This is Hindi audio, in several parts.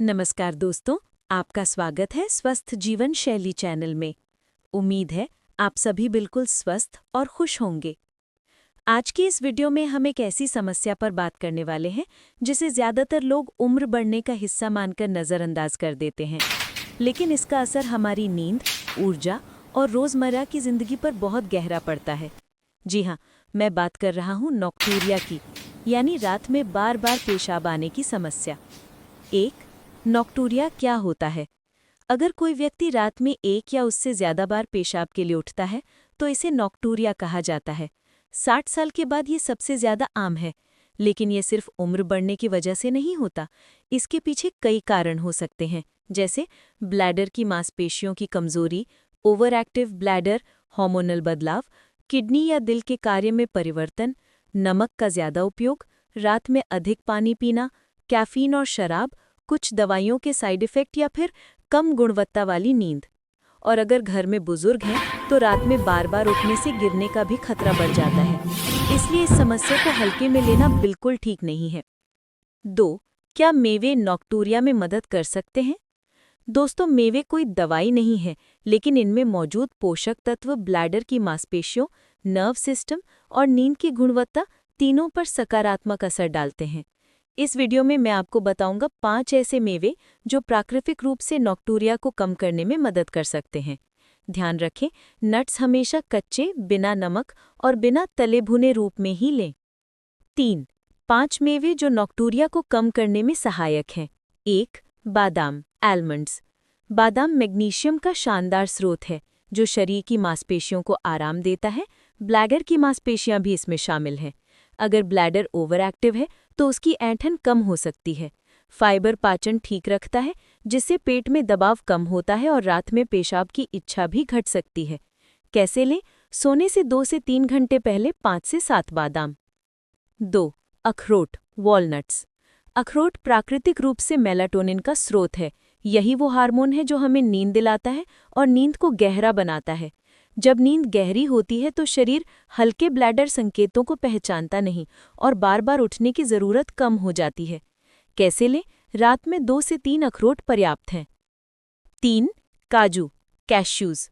नमस्कार दोस्तों, आपका स्वागत है स्वस्थ जीवन शैली चैनल में। उम्मीद है आप सभी बिल्कुल स्वस्थ और खुश होंगे। आज की इस वीडियो में हम एक ऐसी समस्या पर बात करने वाले हैं जिसे ज़्यादातर लोग उम्र बढ़ने का हिस्सा मानकर नज़रअंदाज कर देते हैं, लेकिन इसका असर हमारी नींद, ऊर्जा और रोज़मर्रा की ज़िंदगी पर बहुत गहरा पड़ता है। जी हाँ, मैं बात कर रहा हूँ नॉक्टूरिया की, यानी रात में बार बार पेशाब आने की समस्या। नॉक्टूरिया क्या होता है? अगर कोई व्यक्ति रात में एक या उससे ज्यादा बार पेशाब के लिए उठता है तो इसे नॉक्टूरिया कहा जाता है। 60 साल के बाद ये सबसे ज्यादा आम है, लेकिन ये सिर्फ उम्र बढ़ने की वजह से नहीं होता। इसके पीछे कई कारण हो सकते हैं, जैसे ब्लैडर की मांसपेशियों की कमजोरी, ओवर एक्टिव ब्लैडर, हार्मोनल बदलाव, किडनी या दिल के कार्य में परिवर्तन, नमक का ज्यादा उपयोग, रात में अधिक पानी पीना, कैफीन और शराब, कुछ दवाइयों के साइड इफ़ेक्ट या फिर कम गुणवत्ता वाली नींद। और अगर घर में बुजुर्ग हैं तो रात में बार बार उठने से गिरने का भी खतरा बढ़ जाता है, इसलिए इस समस्या को हल्के में लेना बिल्कुल ठीक नहीं है। 2. क्या मेवे नॉक्टूरिया में मदद कर सकते हैं? दोस्तों, मेवे कोई दवाई नहीं है, लेकिन इनमें मौजूद पोषक तत्व ब्लैडर की मांसपेशियों, नर्व सिस्टम और नींद की गुणवत्ता तीनों पर सकारात्मक असर डालते हैं। इस वीडियो में मैं आपको बताऊंगा 5 ऐसे मेवे जो प्राकृतिक रूप से नॉक्टूरिया को कम करने में मदद कर सकते हैं। ध्यान रखें, नट्स हमेशा कच्चे, बिना नमक और बिना तले भुने रूप में ही लें। 5 मेवे जो नॉक्टूरिया को कम करने में सहायक हैं। 1. बादाम, आलमंड्स। बादाम मैग्नीशियम का शानदार स्रोत है जो शरीर की मांसपेशियों को आराम देता है। ब्लैडर की मांसपेशियां भी इसमें शामिल हैं। अगर ब्लैडर ओवर एक्टिव है तो उसकी ऐंठन कम हो सकती है। फाइबर पाचन ठीक रखता है, जिससे पेट में दबाव कम होता है और रात में पेशाब की इच्छा भी घट सकती है। कैसे लें? सोने से 2 से 3 घंटे पहले 5 से 7 बादाम। 2. अखरोट, वॉलनट्स। अखरोट प्राकृतिक रूप से मेलाटोनिन का स्रोत है। यही वो हार्मोन है जो हमें नींद दिलाता है और नींद को गहरा बनाता है। जब नींद गहरी होती है तो शरीर हल्के ब्लैडर संकेतों को पहचानता नहीं और बार बार उठने की ज़रूरत कम हो जाती है। कैसे लें? रात में 2 से 3 अखरोट पर्याप्त हैं। 3. काजू, कैश्यूज़।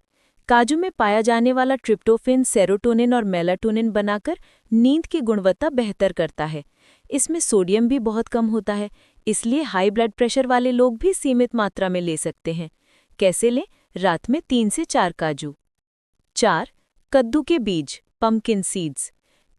काजू में पाया जाने वाला ट्रिप्टोफेन सेरोटोनिन और मेलाटोनिन बनाकर नींद की गुणवत्ता बेहतर करता है। इसमें सोडियम भी बहुत कम होता है, इसलिए हाई ब्लड प्रेशर वाले लोग भी सीमित मात्रा में ले सकते हैं। कैसे लें? रात में 3 से 4 काजू। 4. कद्दू के बीज, पम्पकिन सीड्स।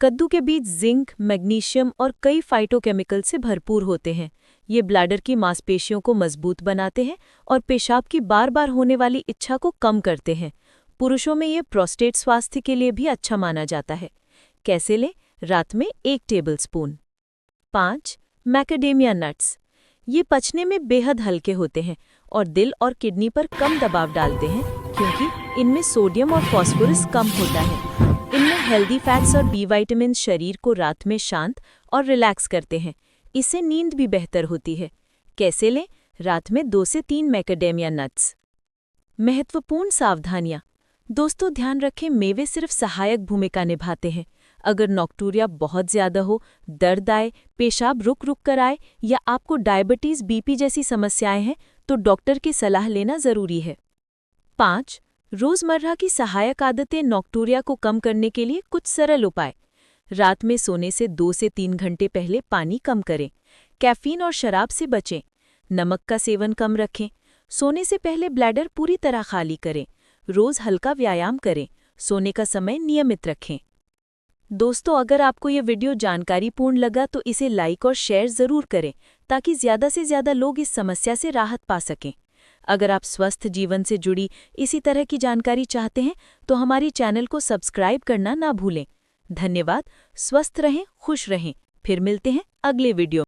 कद्दू के बीज जिंक, मैग्नीशियम और कई फाइटोकेमिकल से भरपूर होते हैं। ये ब्लैडर की मांसपेशियों को मजबूत बनाते हैं और पेशाब की बार बार होने वाली इच्छा को कम करते हैं। पुरुषों में ये प्रोस्टेट स्वास्थ्य के लिए भी अच्छा माना जाता है। कैसे लें? रात में 1 टेबलस्पून। 5. Macadamia nuts. ये पचने में बेहद हल्के होते हैं और दिल और किडनी पर कम दबाव डालते हैं, क्योंकि इनमें सोडियम और फास्फोरस कम होता है। इनमें हेल्दी फैट्स और बी विटामिन शरीर को रात में शांत और रिलैक्स करते हैं। इससे नींद भी बेहतर होती है। कैसे लें? रात में 2 से 3 मैकेडेमिया नट्स। महत्वपूर्ण सावधानियां। दोस्तों, ध्यान रखें, मेवे सिर्फ सहायक भूमिका निभाते हैं। अगर नॉक्टूरिया बहुत ज्यादा हो, दर्द आए, पेशाब रुक रुक कर आए या आपको डायबिटीज, बीपी जैसी समस्याएं हैं तो डॉक्टर की सलाह लेना जरूरी है। 5. रोजमर्रा की सहायक आदतें नॉक्टूरिया को कम करने के लिए कुछ सरल उपाय। रात में सोने से 2 से 3 घंटे पहले पानी कम करें। कैफीन और शराब से बचें। नमक का सेवन कम रखें। सोने से पहले ब्लैडर पूरी तरह खाली करें। रोज हल्का व्यायाम करें। सोने का समय नियमित रखें। दोस्तों, अगर आपको ये वीडियो जानकारीपूर्ण लगा तो इसे लाइक और शेयर ज़रूर करें ताकि ज़्यादा से ज़्यादा लोग इस समस्या से राहत पा सकें। अगर आप स्वस्थ जीवन से जुड़ी इसी तरह की जानकारी चाहते हैं तो हमारी चैनल को सब्सक्राइब करना ना भूलें। धन्यवाद। स्वस्थ रहें, खुश रहें। फिर मिलते हैं अगले वीडियो।